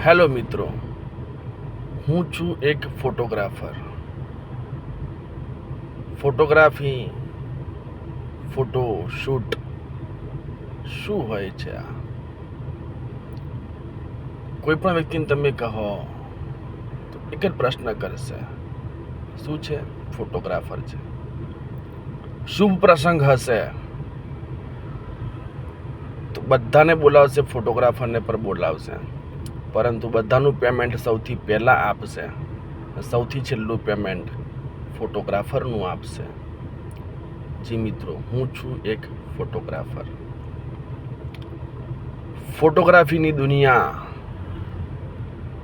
Hello મિત્રો, હું છું એક ફોટોગ્રાફર. ફોટોગ્રાફી, ફોટો શૂટ શું હોય છે? આ કોઈ પણ વ્યક્તિને તમે કહો તો એક જ પ્રશ્ન કરશે, શું છે? ફોટોગ્રાફર છે. શુભ પ્રસંગ હશે તો બધાને બોલાવશે, ફોટોગ્રાફરને પણ બોલાવશે, પરંતુ બધાનું પેમેન્ટ સૌથી પહેલાં આપશે, સૌથી છેલ્લું પેમેન્ટ ફોટોગ્રાફરનું આપશે. જી મિત્રો, હું છું એક ફોટોગ્રાફર. ફોટોગ્રાફીની દુનિયા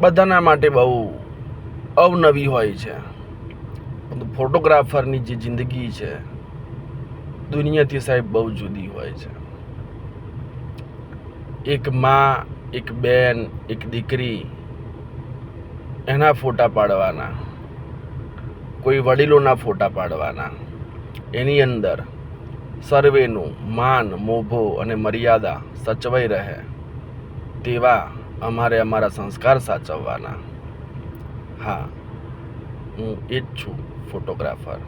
બધાના માટે બહુ અવનવી હોય છે, પરંતુ ફોટોગ્રાફરની જે જિંદગી છે દુનિયાથી સાહેબ બહુ જુદી હોય છે. એક માં, એક બેન, એક દીકરી, એના ફોટા પાડવાના, કોઈ વડીલોના ફોટા પાડવાના, એની અંદર સર્વેનું માન, મોભો અને મર્યાદા સચવાઈ રહે તેવા અમારે અમારા સંસ્કાર સાચવવાના. હા, હું એ જ છું ફોટોગ્રાફર.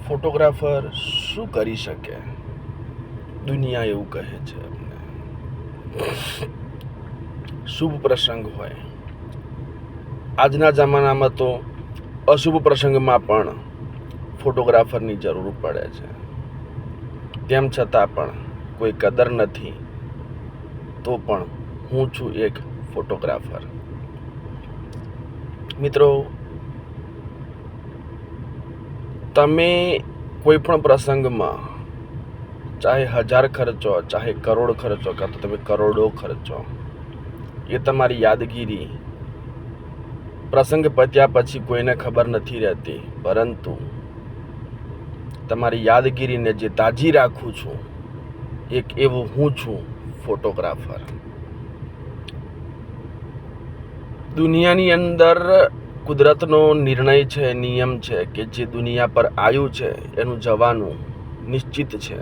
ફોટોગ્રાફર શું કરી શકે? દુનિયા એવું કહે છે અમને. શુભ પ્રસંગ હોય, આજના જમાનામાં તો અશુભ પ્રસંગમાં પણ ફોટોગ્રાફરની જરૂર પડે છે. તેમ છતાં પણ કોઈ કદર નથી, તો પણ હું છું એક ફોટોગ્રાફર. મિત્રો, તમે કોઈ પણ પ્રસંગમાં ચાહે 1000 ખર્ચો, ચાહે કરોડ ખર્ચો, કાં તો તમે કરોડો ખર્ચો, એ તમારી યાદગીરી પ્રસંગ પત્યા પછી કોઈને ખબર નથી રહેતી, પરંતુ તમારી યાદગીરીને જે તાજી રાખું છું, એક એવો હું છું ફોટોગ્રાફર. દુનિયાની અંદર કુદરતનો નિર્ણય છે, નિયમ છે કે જે દુનિયા પર આવ્યું છે એનું જવાનું નિશ્ચિત છે.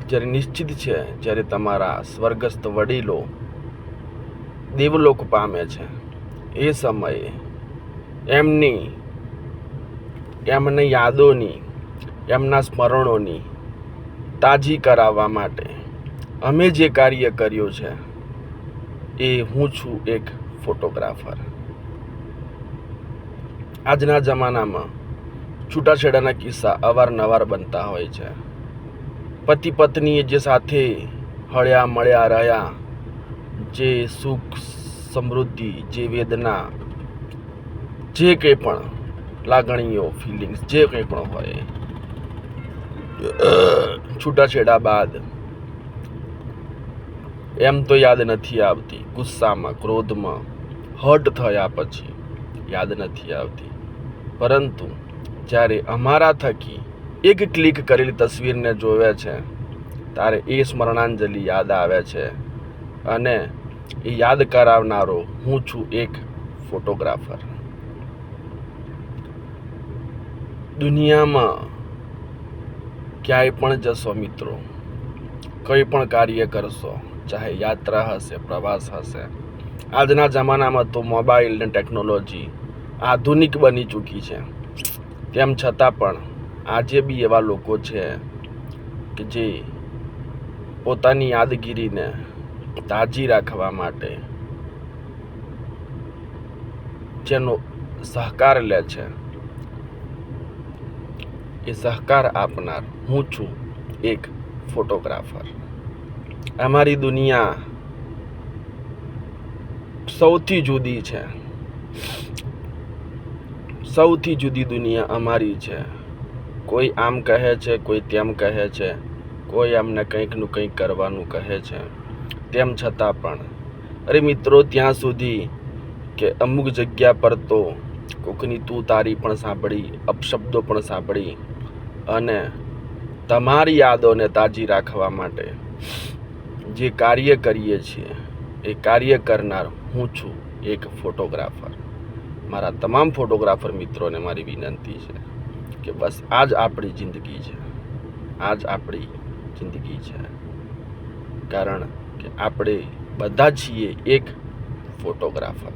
જ્યારે નિશ્ચિત છે, જ્યારે તમારા સ્વર્ગસ્થ વડીલો દેવલોક પામે છે, એ સમયે એમની યાદોની, એમના સ્મરણોની તાજી કરાવવા માટે અમે જે કાર્ય કર્યું છે એ હું છું એક ફોટોગ્રાફર. આજના જમાનામાં છૂટાછેડાના કિસ્સા અવારનવાર બનતા હોય છે. પતિ પત્નીએ જે સાથે હળ્યા મળ્યા રહ્યા, જે સુખ સમૃદ્ધિ, જે વેદના, જે કંઈ પણ લાગણીઓ, ફિલિંગ્સ જે કંઈ પણ હોય, છૂટાછેડા બાદ એમ તો યાદ નથી આવતી. ગુસ્સામાં, ક્રોધમાં, હર્ટ થયા પછી યાદ નથી આવતી, પરંતુ જ્યારે અમારા થકી એક ક્લિક કરેલી તસવીરને જોવે છે ત્યારે એ સ્મરણાંજલિ યાદ આવે છે, અને એ યાદ કરાવનારો હું છું એક ફોટોગ્રાફર. દુનિયામાં ક્યાંય પણ જશો મિત્રો, કંઈ પણ કાર્ય કરશો, ચાહે યાત્રા હશે, પ્રવાસ હશે, આજના જમાનામાં તો મોબાઈલ ને ટેકનોલોજી આધુનિક બની ચૂકી છે. તેમ છતાં પણ આજે બી એવા લોકો છે કે જે પોતાની યાદગીરીને તાજી રાખવા માટે જેનો સહકાર લે છે, એ સહકાર આપનાર હું છું એક ફોટોગ્રાફર. અમારી દુનિયા સૌથી જુદી છે, સૌથી જુદી દુનિયા અમારી છે. કોઈ આમ કહે છે, કોઈ તેમ કહે છે, કોઈ અમને કંઈકનું કંઈક કરવાનું કહે છે. તેમ છતાં પણ અરે મિત્રો, ત્યાં સુધી કે અમુક જગ્યા પર તો કોકની તું તારી પણ સાંભળી, અપશબ્દો પણ સાંભળી, અને તમારી યાદોને તાજી રાખવા માટે જે કાર્ય કરીએ છીએ એ કાર્ય કરનાર હું છું એક ફોટોગ્રાફર. મારા તમામ ફોટોગ્રાફર મિત્રોને મારી વિનંતી છે કે બસ આ જ આપણી જિંદગી છે, આ જ આપણી જિંદગી છે. કારણ કે આપણે બધા છીએ એક ફોટોગ્રાફર.